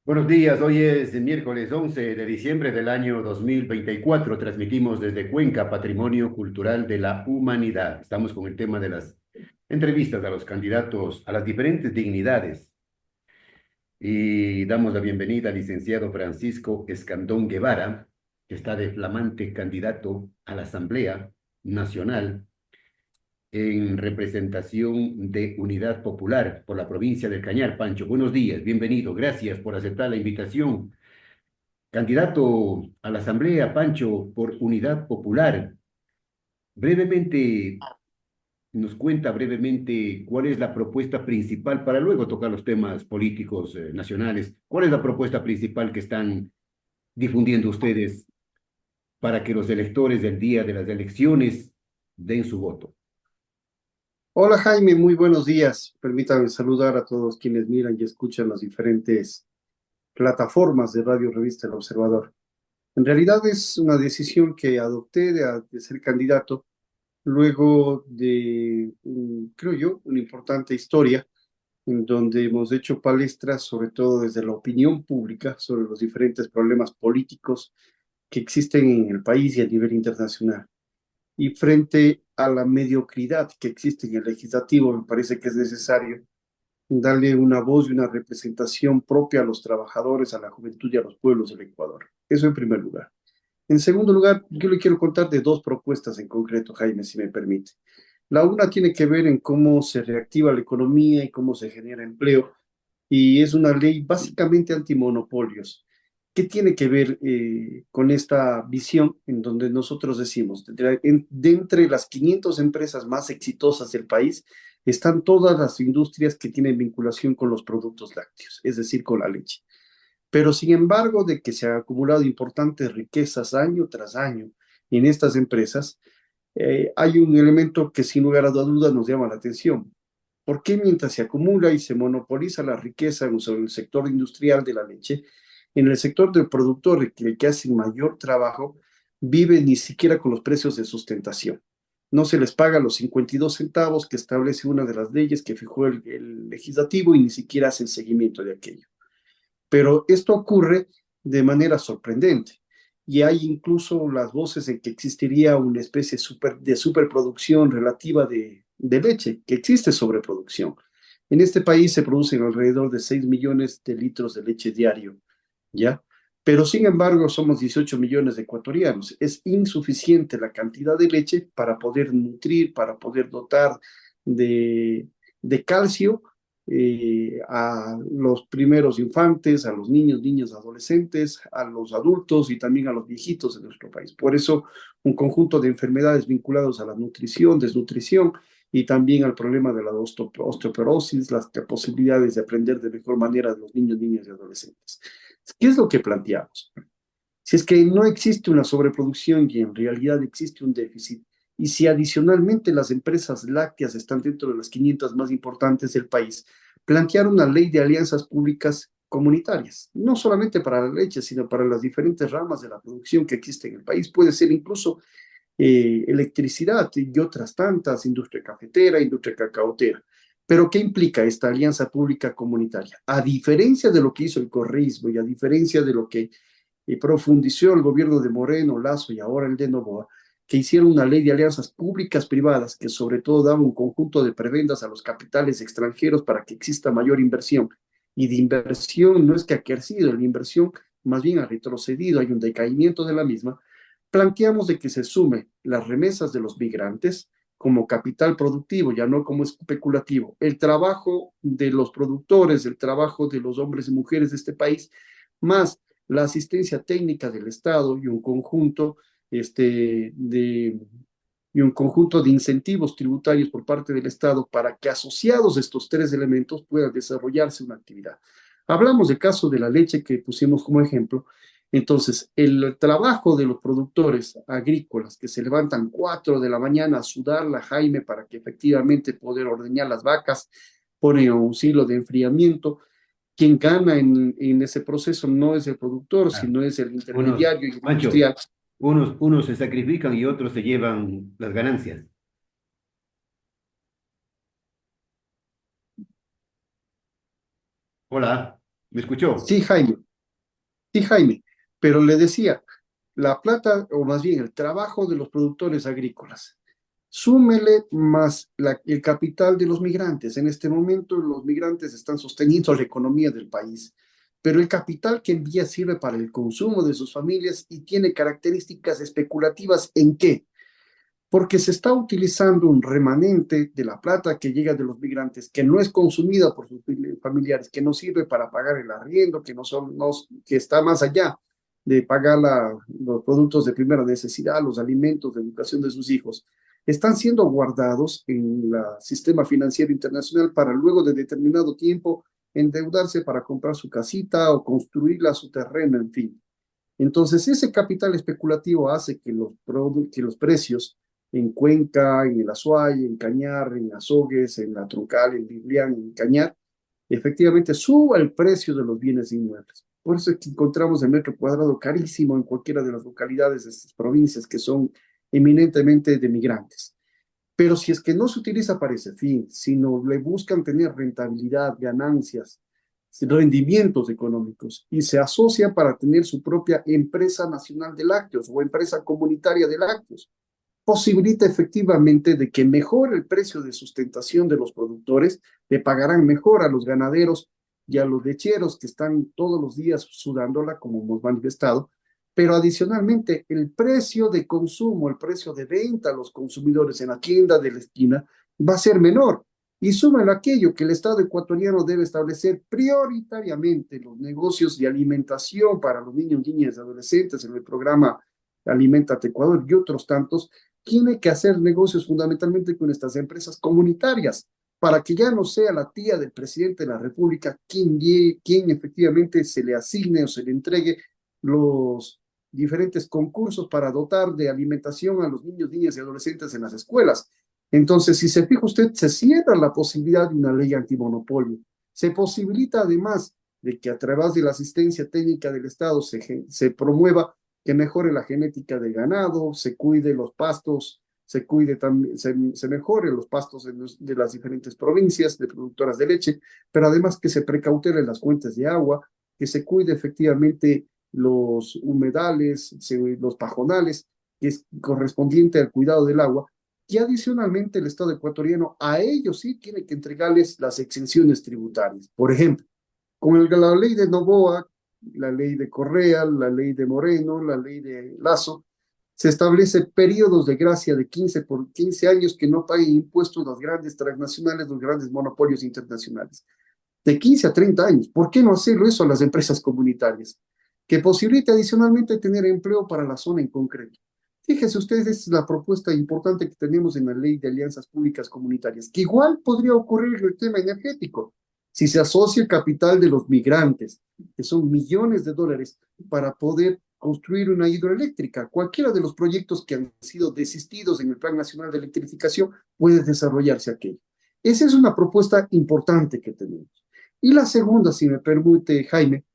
Buenos días, hoy es miércoles 11 de diciembre del año 2024. Transmitimos desde Cuenca, Patrimonio Cultural de la Humanidad. Estamos con el tema de las entrevistas a los candidatos a las diferentes dignidades y damos la bienvenida al licenciado Francisco Escandón Guevara, que está de flamante candidato a la Asamblea Nacional en representación de Unidad Popular por la provincia del Cañar. Pancho, buenos días, bienvenido, gracias por aceptar la invitación. Candidato a la Asamblea, Pancho, por Unidad Popular. Brevemente, nos cuenta brevemente cuál es la propuesta principal para luego tocar los temas políticos nacionales. ¿Cuál es la propuesta principal que están difundiendo ustedes para que los electores del día de las elecciones den su voto? Hola Jaime, muy buenos días. Permítame saludar a todos quienes miran y escuchan las diferentes plataformas de Radio Revista El Observador. En realidad es una decisión que adopté de ser candidato luego de, creo yo, una importante historia en donde hemos hecho palestras, sobre todo desde la opinión pública, sobre los diferentes problemas políticos que existen en el país y a nivel internacional. Y frente a la mediocridad que existe en el legislativo, me parece que es necesario darle una voz y una representación propia a los trabajadores, a la juventud y a los pueblos del Ecuador. Eso en primer lugar. En segundo lugar, yo le quiero contar de dos propuestas en concreto, Jaime, si me permite. La una tiene que ver en cómo se reactiva la economía y cómo se genera empleo, y es una ley básicamente antimonopolios. ¿Qué tiene que ver con esta visión en donde nosotros decimos, de entre las 500 empresas más exitosas del país, están todas las industrias que tienen vinculación con los productos lácteos, es decir, con la leche? Pero sin embargo, de que se han acumulado importantes riquezas año tras año en estas empresas, hay un elemento que sin lugar a dudas nos llama la atención. ¿Por qué mientras se acumula y se monopoliza la riqueza en el sector industrial de la leche, en el sector del productor, el que hace mayor trabajo, vive ni siquiera con los precios de sustentación? No se les paga los 52 centavos que establece una de las leyes que fijó el legislativo y ni siquiera hacen seguimiento de aquello. Pero esto ocurre de manera sorprendente y hay incluso las voces de que existiría una especie de superproducción relativa de leche, que existe sobreproducción. En este país se producen alrededor de 6 millones de litros de leche diario, ¿ya? Pero sin embargo somos 18 millones de ecuatorianos. Es insuficiente la cantidad de leche para poder nutrir, para poder dotar de calcio a los primeros infantes, a los niños, niñas, adolescentes, a los adultos y también a los viejitos de nuestro país. Por eso, un conjunto de enfermedades vinculadas a la nutrición, desnutrición y también al problema de la osteoporosis, las posibilidades de aprender de mejor manera de los niños, niñas y adolescentes. ¿Qué es lo que planteamos? Si es que no existe una sobreproducción y en realidad existe un déficit, y si adicionalmente las empresas lácteas están dentro de las 500 más importantes del país, plantear una ley de alianzas públicas comunitarias, no solamente para la leche, sino para las diferentes ramas de la producción que existe en el país. Puede ser incluso electricidad y otras tantas, industria cafetera, industria cacaotera. Pero ¿qué implica esta alianza pública comunitaria? A diferencia de lo que hizo el correísmo y a diferencia de lo que profundizó el gobierno de Moreno, Lazo y ahora el de Noboa, que hicieron una ley de alianzas públicas privadas que sobre todo daba un conjunto de prebendas a los capitales extranjeros para que exista mayor inversión. Y de inversión no es que ha crecido, la inversión más bien ha retrocedido, hay un decaimiento de la misma. Planteamos de que se sume las remesas de los migrantes como capital productivo, ya no como especulativo, el trabajo de los productores, el trabajo de los hombres y mujeres de este país, más la asistencia técnica del Estado de, y un conjunto de incentivos tributarios por parte del Estado para que asociados a estos tres elementos pueda desarrollarse una actividad. Hablamos del caso de la leche que pusimos como ejemplo. Entonces, el trabajo de los productores agrícolas que se levantan 4 de la mañana a sudarla, Jaime, para que efectivamente poder ordeñar las vacas, ponen un silo de enfriamiento. Quien gana en ese proceso no es el productor, Ah, sino es el unos, intermediario y el Pancho, industrial. unos se sacrifican y otros se llevan las ganancias. Hola. ¿Me escuchó? Sí, Jaime, sí, Jaime, pero le decía, la plata, o más bien el trabajo de los productores agrícolas, súmele más el capital de los migrantes. En este momento los migrantes están sosteniendo la economía del país, pero el capital que envía sirve para el consumo de sus familias y tiene características especulativas. ¿En qué? Porque se está utilizando un remanente de la plata que llega de los migrantes, que no es consumida por sus familiares, que no sirve para pagar el arriendo, que está más allá de pagar los productos de primera necesidad, los alimentos, la educación de sus hijos. Están siendo guardados en el sistema financiero internacional para luego de determinado tiempo endeudarse para comprar su casita o construirla, su terreno, en fin. Entonces, ese capital especulativo hace que los precios en Cuenca, en el Azuay, en Cañar, en Azogues, en La Troncal, en Biblián, en Cañar, efectivamente suba el precio de los bienes inmuebles. Por eso es que encontramos el metro cuadrado carísimo en cualquiera de las localidades de estas provincias que son eminentemente de migrantes. Pero si es que no se utiliza para ese fin, sino le buscan tener rentabilidad, ganancias, rendimientos económicos y se asocia para tener su propia empresa nacional de lácteos o empresa comunitaria de lácteos, posibilita efectivamente de que mejore el precio de sustentación de los productores, le pagarán mejor a los ganaderos y a los lecheros que están todos los días sudándola, como hemos manifestado, pero adicionalmente el precio de consumo, el precio de venta a los consumidores en la tienda de la esquina va a ser menor. Y súmalo aquello que el Estado ecuatoriano debe establecer prioritariamente los negocios de alimentación para los niños, niñas y adolescentes en el programa Alimentate Ecuador y otros tantos, tiene que hacer negocios fundamentalmente con estas empresas comunitarias, para que ya no sea la tía del presidente de la República quien efectivamente se le asigne o se le entregue los diferentes concursos para dotar de alimentación a los niños, niñas y adolescentes en las escuelas. Entonces, si se fija usted, se cierra la posibilidad de una ley antimonopolio. Se posibilita además de que a través de la asistencia técnica del Estado se promueva que mejore la genética del ganado, se cuide los pastos, se cuide también, se mejore los pastos de las diferentes provincias de productoras de leche, pero además que se precautelen las fuentes de agua, que se cuide efectivamente los humedales, los pajonales, que es correspondiente al cuidado del agua, y adicionalmente el Estado ecuatoriano a ellos sí tiene que entregarles las exenciones tributarias. Por ejemplo, con la ley de Noboa, la ley de Correa, la ley de Moreno, la ley de Lazo, se establece periodos de gracia de 15 por 15 años que no paguen impuestos las grandes transnacionales, los grandes monopolios internacionales. De 15 a 30 años. ¿Por qué no hacerlo eso a las empresas comunitarias? Que posibilite adicionalmente tener empleo para la zona en concreto. Fíjense ustedes, es la propuesta importante que tenemos en la ley de alianzas públicas comunitarias, que igual podría ocurrir en el tema energético. Si se asocia el capital de los migrantes, que son millones de dólares, para poder construir una hidroeléctrica, cualquiera de los proyectos que han sido desistidos en el Plan Nacional de Electrificación puede desarrollarse aquello. Esa es una propuesta importante que tenemos. Y la segunda, si me permite, Jaime,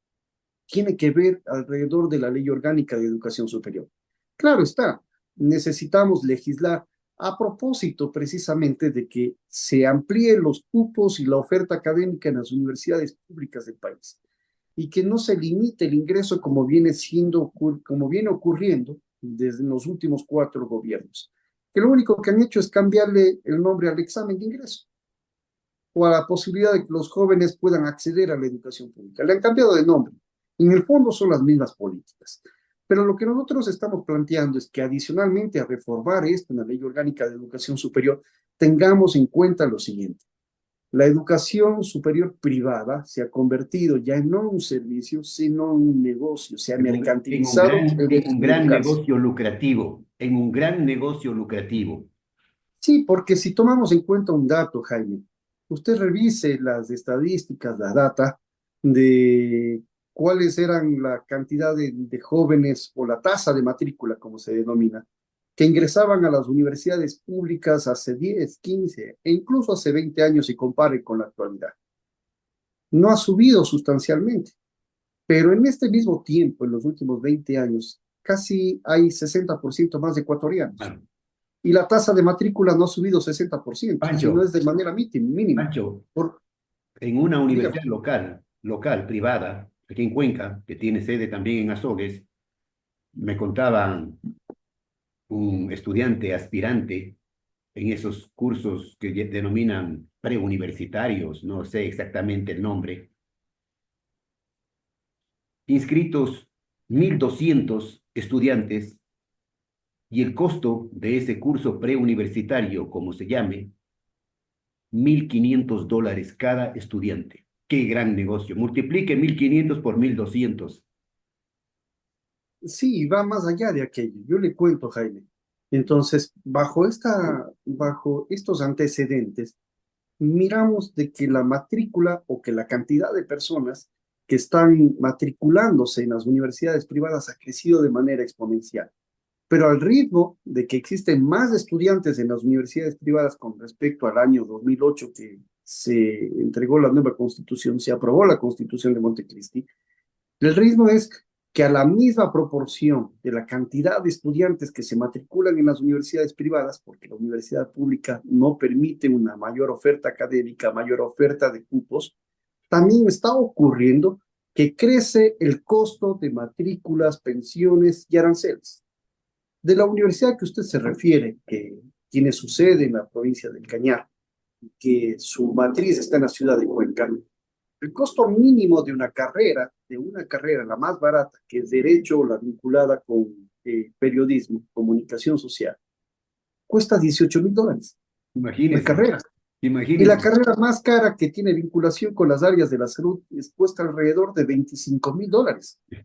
tiene que ver alrededor de la Ley Orgánica de Educación Superior. Claro está, necesitamos legislar a propósito precisamente de que se amplíen los cupos y la oferta académica en las universidades públicas del país y que no se limite el ingreso como como viene ocurriendo desde los últimos 4 gobiernos, que lo único que han hecho es cambiarle el nombre al examen de ingreso o a la posibilidad de que los jóvenes puedan acceder a la educación pública. Le han cambiado de nombre. En el fondo son las mismas políticas. Pero lo que nosotros estamos planteando es que adicionalmente a reformar esto en la Ley Orgánica de Educación Superior, tengamos en cuenta lo siguiente. La educación superior privada se ha convertido ya no en un servicio, sino en un negocio. Se ha mercantilizado el en hecho un de gran educarse. negocio lucrativo, en un gran negocio lucrativo. Sí, porque si tomamos en cuenta un dato, Jaime, usted revise las estadísticas, la data de cuáles eran la cantidad de jóvenes o la tasa de matrícula, como se denomina, que ingresaban a las universidades públicas hace 10, 15 e incluso hace 20 años y compare con la actualidad. No ha subido sustancialmente, pero en este mismo tiempo, en los últimos 20 años, casi hay 60% más de ecuatorianos Bueno, y la tasa de matrícula no ha subido 60%, sino Pancho, es de manera mínima. Pancho, Por, en una universidad dígame, local, local, privada, aquí en Cuenca, que tiene sede también en Azogues, me contaban un estudiante aspirante en esos cursos que denominan preuniversitarios, no sé exactamente el nombre, inscritos 1.200 estudiantes y el costo de ese curso preuniversitario, como se llame, $1.500 cada estudiante. Qué gran negocio. Multiplique 1.500 por 1.200. Sí, va más allá de aquello. Yo le cuento, Jaime. Entonces, bajo estos antecedentes, miramos de que la matrícula o que la cantidad de personas que están matriculándose en las universidades privadas ha crecido de manera exponencial. Pero al ritmo de que existen más estudiantes en las universidades privadas con respecto al año 2008 que se entregó la nueva constitución, se aprobó la constitución de Montecristi, el ritmo es que a la misma proporción de la cantidad de estudiantes que se matriculan en las universidades privadas, porque la universidad pública no permite una mayor oferta académica, mayor oferta de cupos, también está ocurriendo que crece el costo de matrículas, pensiones y aranceles. De la universidad que usted se refiere, que tiene su sede en la provincia del Cañar, que su matriz está en la ciudad de Cuenca, el costo mínimo de una carrera, la más barata, que es Derecho o la vinculada con periodismo, comunicación social, cuesta $18.000, la Imagínese, carrera. Y la imagínese. carrera más cara que tiene vinculación con las áreas de la salud cuesta alrededor de $25.000. Y hay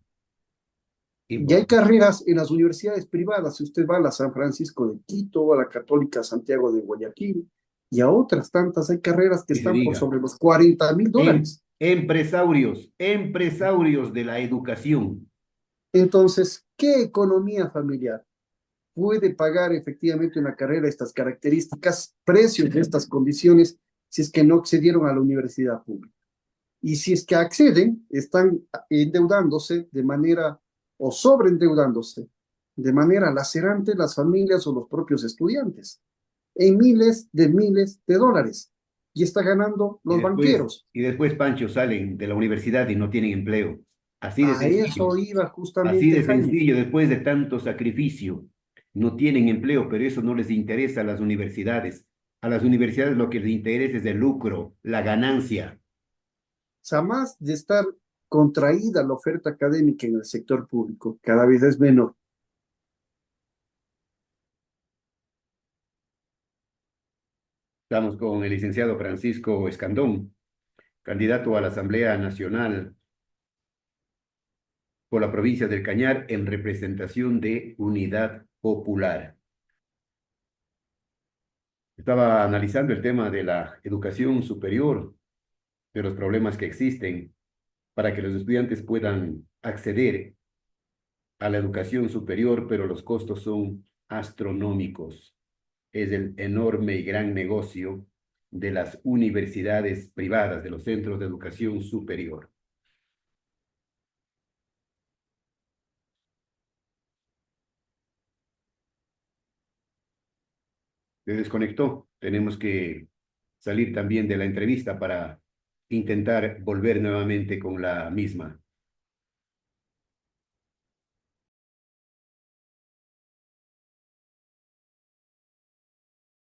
Importante. carreras en las universidades privadas, si usted va a la San Francisco de Quito, a la Católica Santiago de Guayaquil, y a otras tantas, hay carreras que Y se están por diga, sobre los $40.000. empresarios, empresarios de la educación. Entonces, ¿qué economía familiar puede pagar efectivamente una carrera de estas características, precios de estas condiciones, si es que no accedieron a la universidad pública? Y si es que acceden, están endeudándose de manera o sobreendeudándose de manera lacerante las familias o los propios estudiantes en miles de dólares. Y está ganando los banqueros. Y después, Pancho, salen de la universidad y no tienen empleo. Así de A sencillo, eso iba así justamente de Jaime. sencillo, después de tanto sacrificio, no tienen empleo, pero eso no les interesa a las universidades. A las universidades lo que les interesa es el lucro, la ganancia. O sea, más de estar contraída la oferta académica en el sector público, cada vez es menor. Estamos con el licenciado Francisco Escandón, candidato a la Asamblea Nacional por la provincia del Cañar en representación de Unidad Popular. Estaba analizando el tema de la educación superior, de los problemas que existen para que los estudiantes puedan acceder a la educación superior, pero los costos son astronómicos. Es el enorme y gran negocio de las universidades privadas, de los centros de educación superior. Se desconectó. Tenemos que salir también de la entrevista para intentar volver nuevamente con la misma.